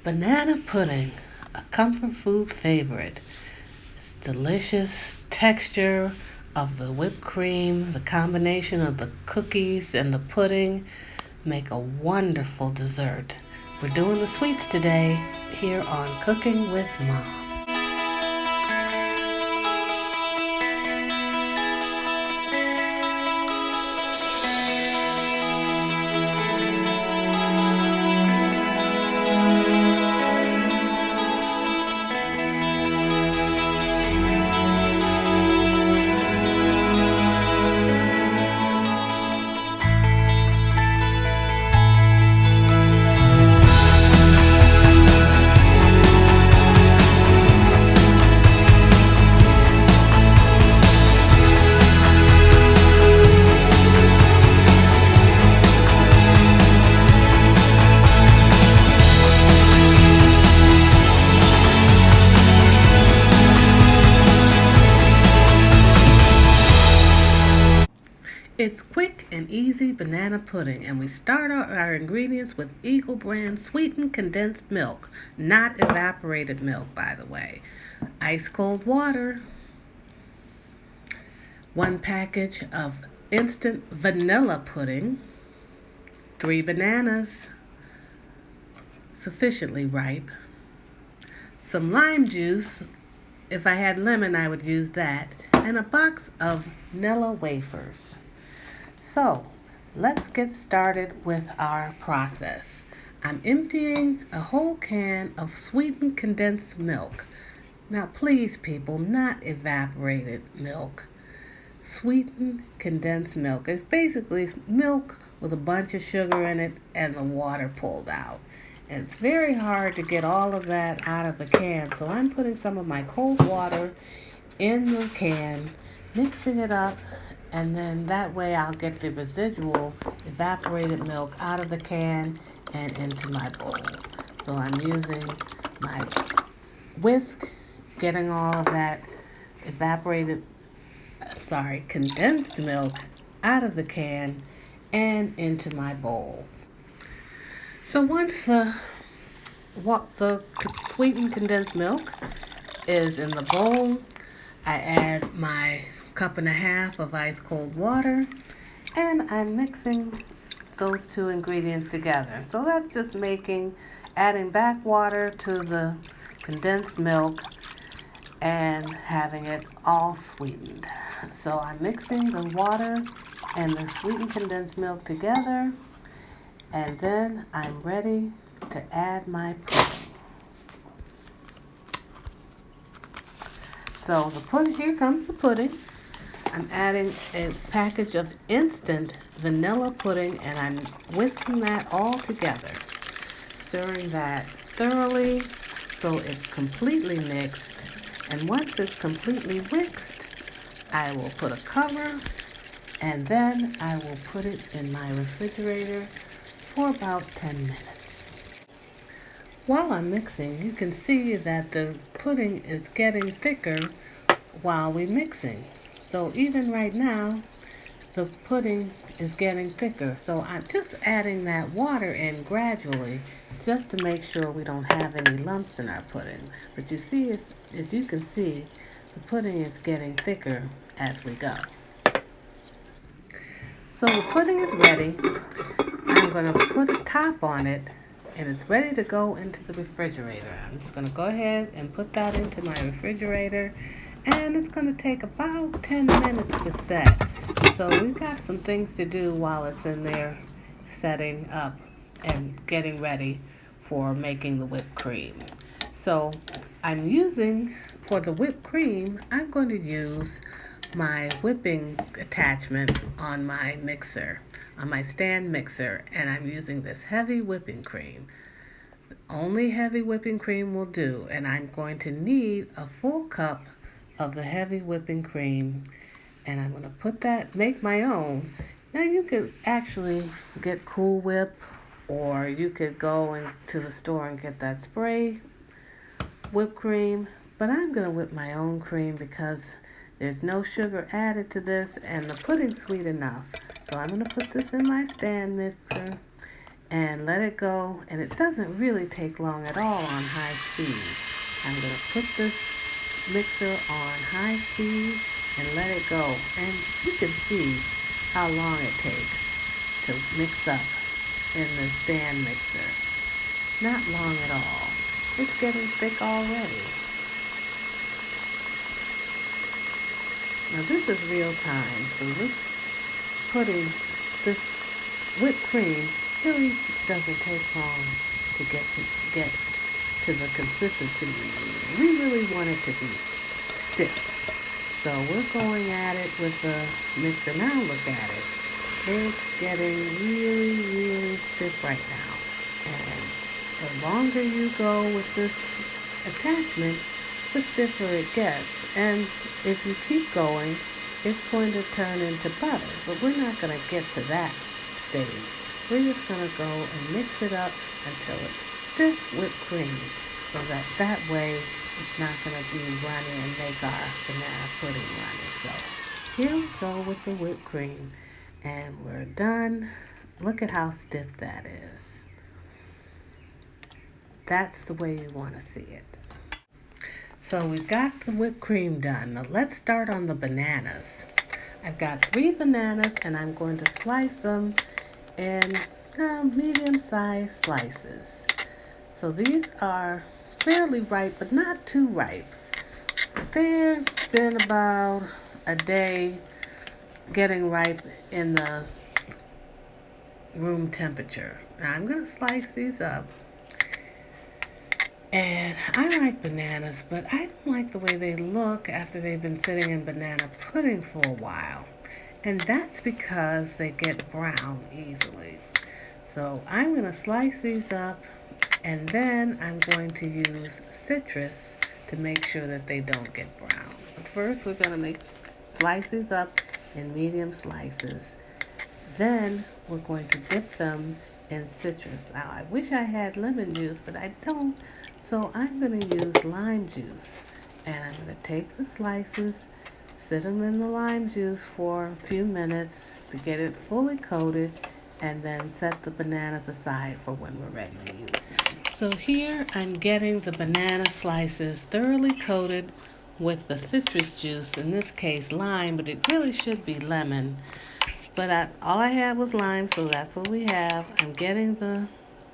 Banana pudding, a comfort food favorite. It's delicious texture of the whipped cream, the combination of the cookies and the pudding make a wonderful dessert. We're doing the sweets today here on Cooking with Mom. It's quick and easy banana pudding, and we start our ingredients with Eagle brand sweetened condensed milk, not evaporated milk, by the way. Ice cold water, one package of instant vanilla pudding, 3 bananas, sufficiently ripe, some lime juice. If I had lemon, I would use that, and a box of Nilla wafers. So, let's get started with our process. I'm emptying a whole can of sweetened condensed milk. Now, please, people, not evaporated milk. Sweetened condensed milk is basically milk with a bunch of sugar in it and the water pulled out. And it's very hard to get all of that out of the can, so I'm putting some of my cold water in the can, mixing it up, and then that way I'll get the residual evaporated milk out of the can and into my bowl. So I'm using my whisk, getting all of that condensed milk out of the can and into my bowl. So once the sweetened condensed milk is in the bowl, I add my 1.5 cups of ice cold water, and I'm mixing those two ingredients together. So that's just adding back water to the condensed milk and having it all sweetened. So I'm mixing the water and the sweetened condensed milk together, and then I'm ready to add my pudding. So here comes the pudding. I'm adding a package of instant vanilla pudding, and I'm whisking that all together, stirring that thoroughly so it's completely mixed. And once it's completely mixed, I will put a cover, and then I will put it in my refrigerator for about 10 minutes. While I'm mixing, you can see that the pudding is getting thicker while we're mixing. So even right now, the pudding is getting thicker. So I'm just adding that water in gradually just to make sure we don't have any lumps in our pudding. But you see, as you can see, the pudding is getting thicker as we go. So the pudding is ready. I'm going to put a top on it, and it's ready to go into the refrigerator. I'm just going to go ahead and put that into my refrigerator, and it's going to take about 10 minutes to set. So we've got some things to do while it's in there setting up and getting ready for making the whipped cream. So for the whipped cream, I'm going to use my whipping attachment on my mixer, on my stand mixer, and I'm using this heavy whipping cream. Only heavy whipping cream will do, and I'm going to need a full cup of the heavy whipping cream, and I'm going to make my own. Now you could actually get Cool Whip, or you could go into the store and get that spray whipped cream, but I'm going to whip my own cream because there's no sugar added to this and the pudding's sweet enough. So I'm going to put this in my stand mixer, and let it go. And it doesn't really take long at all on high speed. I'm going to put this mixer on high speed and let it go. And you can see how long it takes to mix up in the stand mixer. Not long at all. It's getting thick already. Now this is real time, so this whipped cream really doesn't take long to get to the consistency we need. We really want it to be stiff. So we're going at it with the mixer. Now look at it. It's getting really, really stiff right now. And the longer you go with this attachment, the stiffer it gets. And if you keep going, it's going to turn into butter. But we're not going to get to that stage. We're just going to go and mix it up until it's stiff whipped cream. So that way it's not going to be runny and make our banana pudding runny. So here we go with the whipped cream. And we're done. Look at how stiff that is. That's the way you want to see it. So we've got the whipped cream done. Now let's start on the bananas. I've got 3 bananas and I'm going to slice them in medium-sized slices. So these are fairly ripe, but not too ripe. They've been about a day getting ripe in the room temperature. Now I'm going to slice these up. And I like bananas, but I don't like the way they look after they've been sitting in banana pudding for a while. And that's because they get brown easily. So I'm going to slice these up, and then I'm going to use citrus to make sure that they don't get brown. But first we're going to slice these up in medium slices. Then we're going to dip them in citrus. Now I wish I had lemon juice, but I don't. So I'm going to use lime juice. And I'm going to take the slices, sit them in the lime juice for a few minutes to get it fully coated, and then set the bananas aside for when we're ready to use them. So here I'm getting the banana slices thoroughly coated with the citrus juice, in this case lime, but it really should be lemon. But all I had was lime, so that's what we have. I'm getting the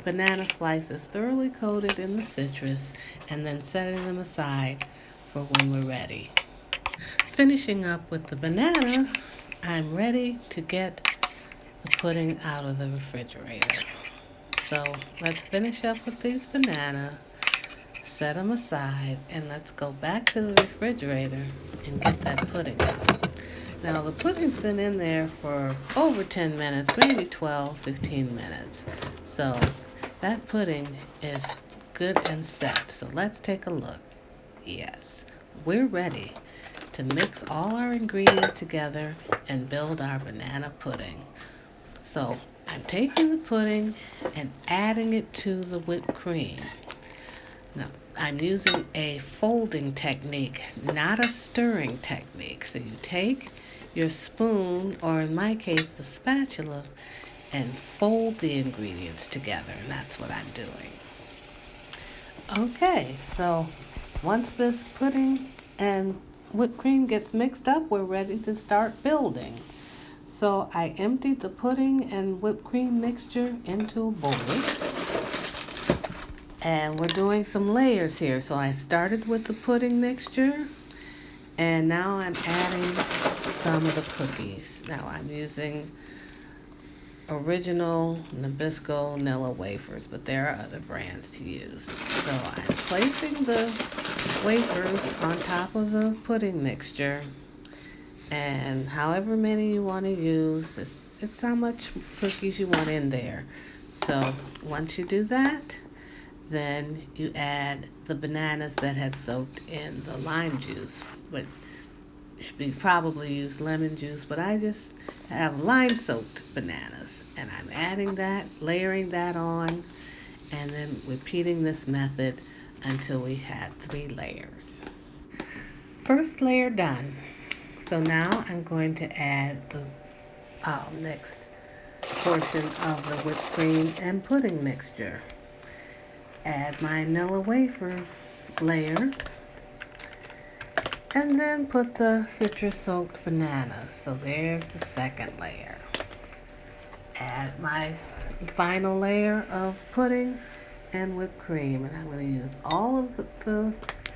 banana slices thoroughly coated in the citrus and then setting them aside for when we're ready. Finishing up with the banana, I'm ready to get the pudding out of the refrigerator. So let's finish up with these bananas, set them aside, and let's go back to the refrigerator and get that pudding out. Now the pudding's been in there for over 10 minutes, maybe 12, 15 minutes. So that pudding is good and set. So let's take a look. Yes, we're ready to mix all our ingredients together and build our banana pudding. So I'm taking the pudding and adding it to the whipped cream. Now, I'm using a folding technique, not a stirring technique. So you take your spoon, or in my case, the spatula, and fold the ingredients together, and that's what I'm doing. Okay, so once this pudding and whipped cream gets mixed up, we're ready to start building. So I emptied the pudding and whipped cream mixture into a bowl. And we're doing some layers here. So I started with the pudding mixture, and now I'm adding some of the cookies. Now I'm using original Nabisco Nilla wafers, but there are other brands to use. So I'm placing the wafers on top of the pudding mixture, and however many you want to use, it's how much cookies you want in there. So once you do that, then you add the bananas that had soaked in the lime juice. But you probably use lemon juice, but I just have lime soaked bananas, and I'm adding that, layering that on, and then repeating this method until we have 3 layers. First layer done. So now I'm going to add the next portion of the whipped cream and pudding mixture. Add my vanilla wafer layer, and then put the citrus soaked bananas. So there's the second layer. Add my final layer of pudding and whipped cream, and I'm going to use all of the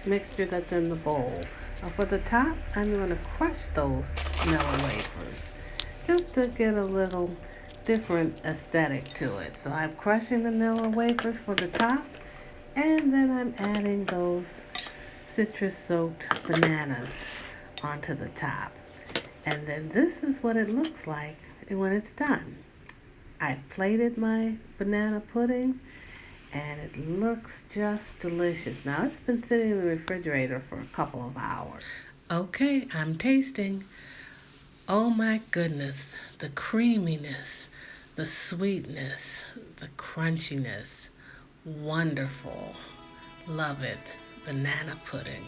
mixture that's in the bowl. Now for the top, I'm going to crush those vanilla wafers just to get a little different aesthetic to it. So I'm crushing the vanilla wafers for the top, and then I'm adding those citrus soaked bananas onto the top. And then this is what it looks like when it's done. I've plated my banana pudding, and it looks just delicious. Now it's been sitting in the refrigerator for a couple of hours. Okay, I'm tasting. Oh my goodness, the creaminess, the sweetness, the crunchiness. Wonderful. Love it. Banana pudding.